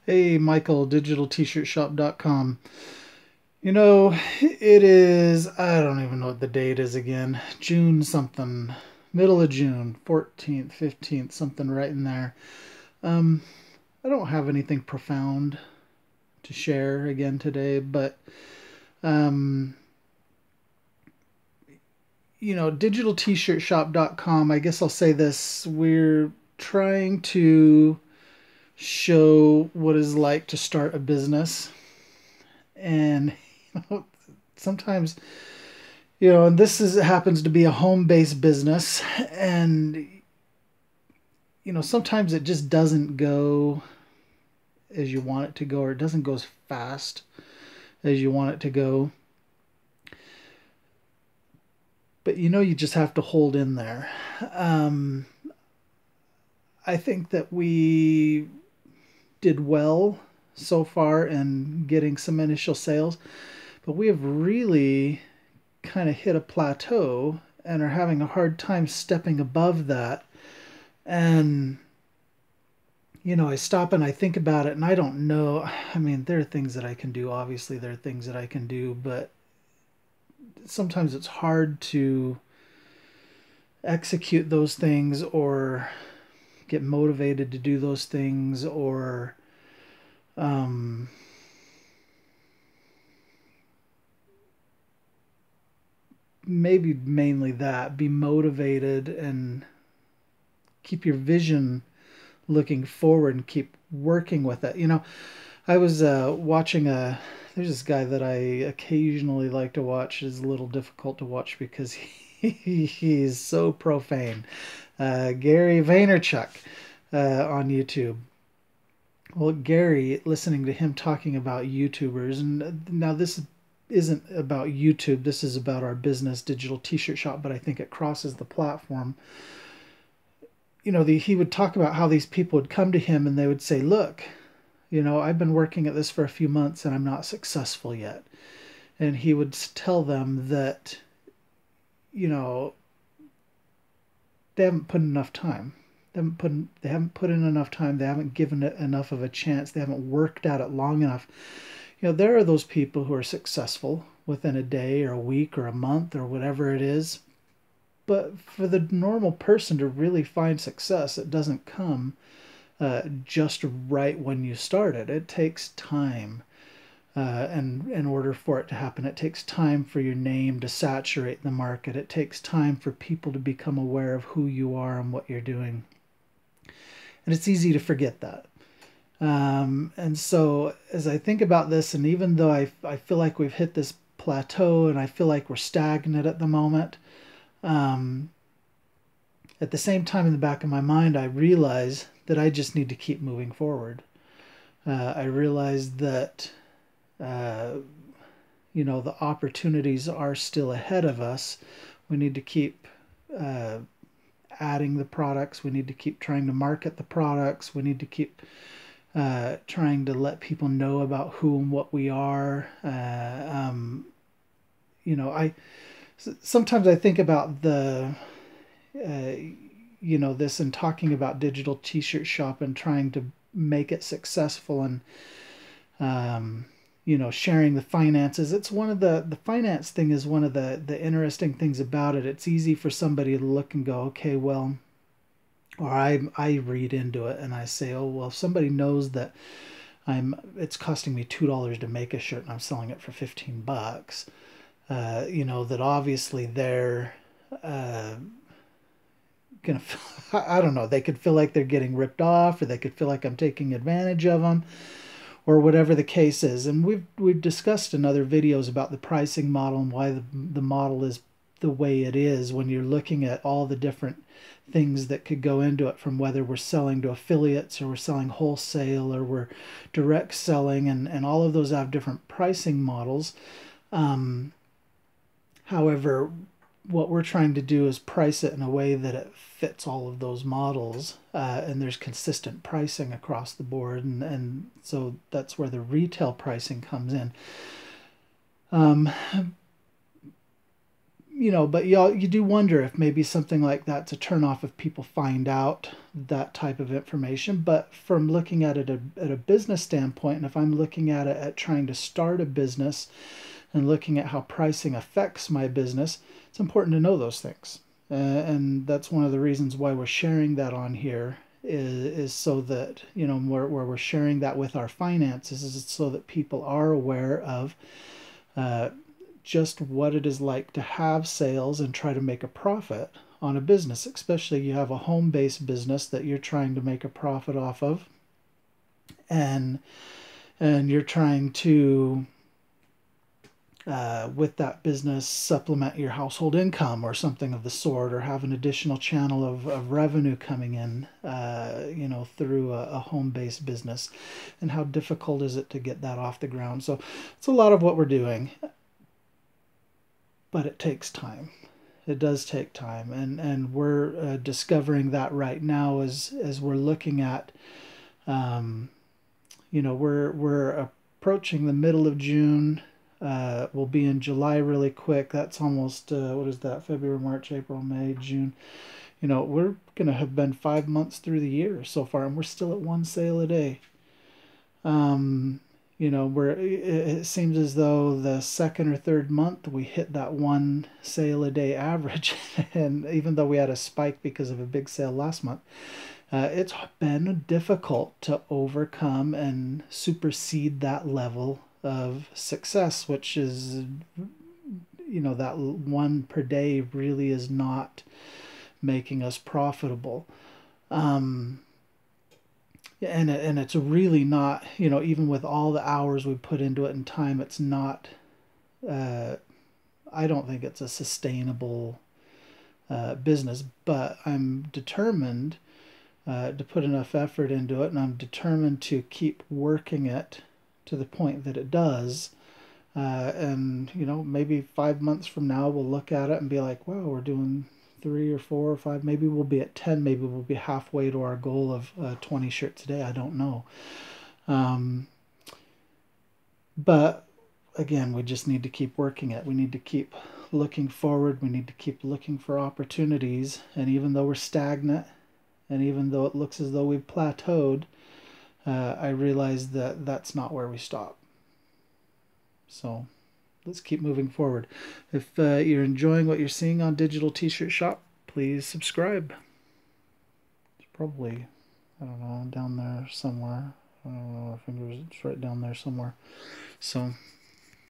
Hey, Michael, digitaltshirtshop.com. You know, it is, I don't even know what the date is again. June something, middle of June, 14th, 15th, something right in there. Um, I don't have anything profound to share again today, but, um, digitaltshirtshop.com, I guess I'll say this. We're trying to show what it's like to start a business. And sometimes, and this is happens to be a home-based business, and sometimes it just doesn't go as you want it to go, or it doesn't go as fast as you want it to go. But you just have to hold in there. Um, I think that we did well so far in getting some initial sales, but we have really kind of hit a plateau and are having a hard time stepping above that. And, I stop and I think about it and I don't know. I mean, there are things that I can do. Obviously, there are things that I can do, but sometimes it's hard to execute those things or get motivated to do those things or, um, maybe mainly that, be motivated and keep your vision looking forward and keep working with it. I was watching there's this guy that I occasionally like to watch. It's a little difficult to watch because he's so profane. Gary Vaynerchuk on YouTube. Well, Gary, listening to him talking about YouTubers, and now this isn't about YouTube. This is about our business, Digital T-shirt shop, but I think it crosses the platform. He would talk about how these people would come to him and they would say, look, I've been working at this for a few months and I'm not successful yet. And he would tell them that, you know, they haven't put in enough time. They haven't put in enough time. They haven't given it enough of a chance. They haven't worked at it long enough. There are those people who are successful within a day or a week or a month or whatever it is. But for the normal person to really find success, it doesn't come just right when you start it. It takes time. And in order for it to happen, it takes time for your name to saturate the market. It takes time for people to become aware of who you are and what you're doing. And it's easy to forget that. And so as I think about this, and even though I feel like we've hit this plateau and I feel like we're stagnant at the moment, um, at the same time in the back of my mind, I realize that I just need to keep moving forward. I realize that, uh, the opportunities are still ahead of us. We need to keep uh, adding the products. We need to keep trying to market the products. We need to keep trying to let people know about who and what we are. I sometimes I think about uh, this and talking about digital t-shirt shop and trying to make it successful and, sharing the finances. It's one of the finance thing is one of the interesting things about it. It's easy for somebody to look and go, okay, well, or I read into it and I say, oh, well, if somebody knows that it's costing me $2 to make a shirt and I'm selling it for $15, that obviously they're, gonna I don't know, they could feel like they're getting ripped off or they could feel like I'm taking advantage of them or whatever the case is. And we've discussed in other videos about the pricing model and why the model is the way it is when you're looking at all the different things that could go into it, from whether we're selling to affiliates or we're selling wholesale or we're direct selling, and all of those have different pricing models. However, what we're trying to do is price it in a way that it fits all of those models, and there's consistent pricing across the board, and so that's where the retail pricing comes in. Um, but you do wonder if maybe something like that's a turnoff if people find out that type of information. But from looking at it at a business standpoint, and if I'm looking at it at trying to start a business and looking at how pricing affects my business, it's important to know those things. And that's one of the reasons why we're sharing that on here is so that, where we're sharing that with our finances is so that people are aware of uh, just what it is like to have sales and try to make a profit on a business, especially you have a home-based business that you're trying to make a profit off of, and you're trying to with that business supplement your household income or something of the sort, or have an additional channel of revenue coming in, through a home-based business, and how difficult is it to get that off the ground. So it's a lot of what we're doing, but it takes time. It does take time, and we're discovering that right now as we're looking at, we're approaching the middle of June. We'll be in July really quick. That's almost what is that? February, March, April, May, June. We're gonna have been 5 months through the year so far, and we're still at one sale a day. Um, where it seems as though the second or third month we hit that one sale a day average, and even though we had a spike because of a big sale last month, it's been difficult to overcome and supersede that level of success, which is, that one per day really is not making us profitable. Um, and it's really not, even with all the hours we put into it and time, it's not, uh, I don't think it's a sustainable business, but I'm determined to put enough effort into it, and I'm determined to keep working it to the point that it does. And maybe 5 months from now we'll look at it and be like, wow, we're doing 3 or 4 or 5. Maybe we'll be at 10. Maybe we'll be halfway to our goal of 20 shirts a day. I don't know. But again, we just need to keep working it. We need to keep looking forward. We need to keep looking for opportunities. And even though we're stagnant, and even though it looks as though we've plateaued, I realize that that's not where we stop. So let's keep moving forward. If you're enjoying what you're seeing on Digital T-Shirt Shop, please subscribe. It's probably, I don't know, down there somewhere. I don't know, my fingers, it's right down there somewhere. So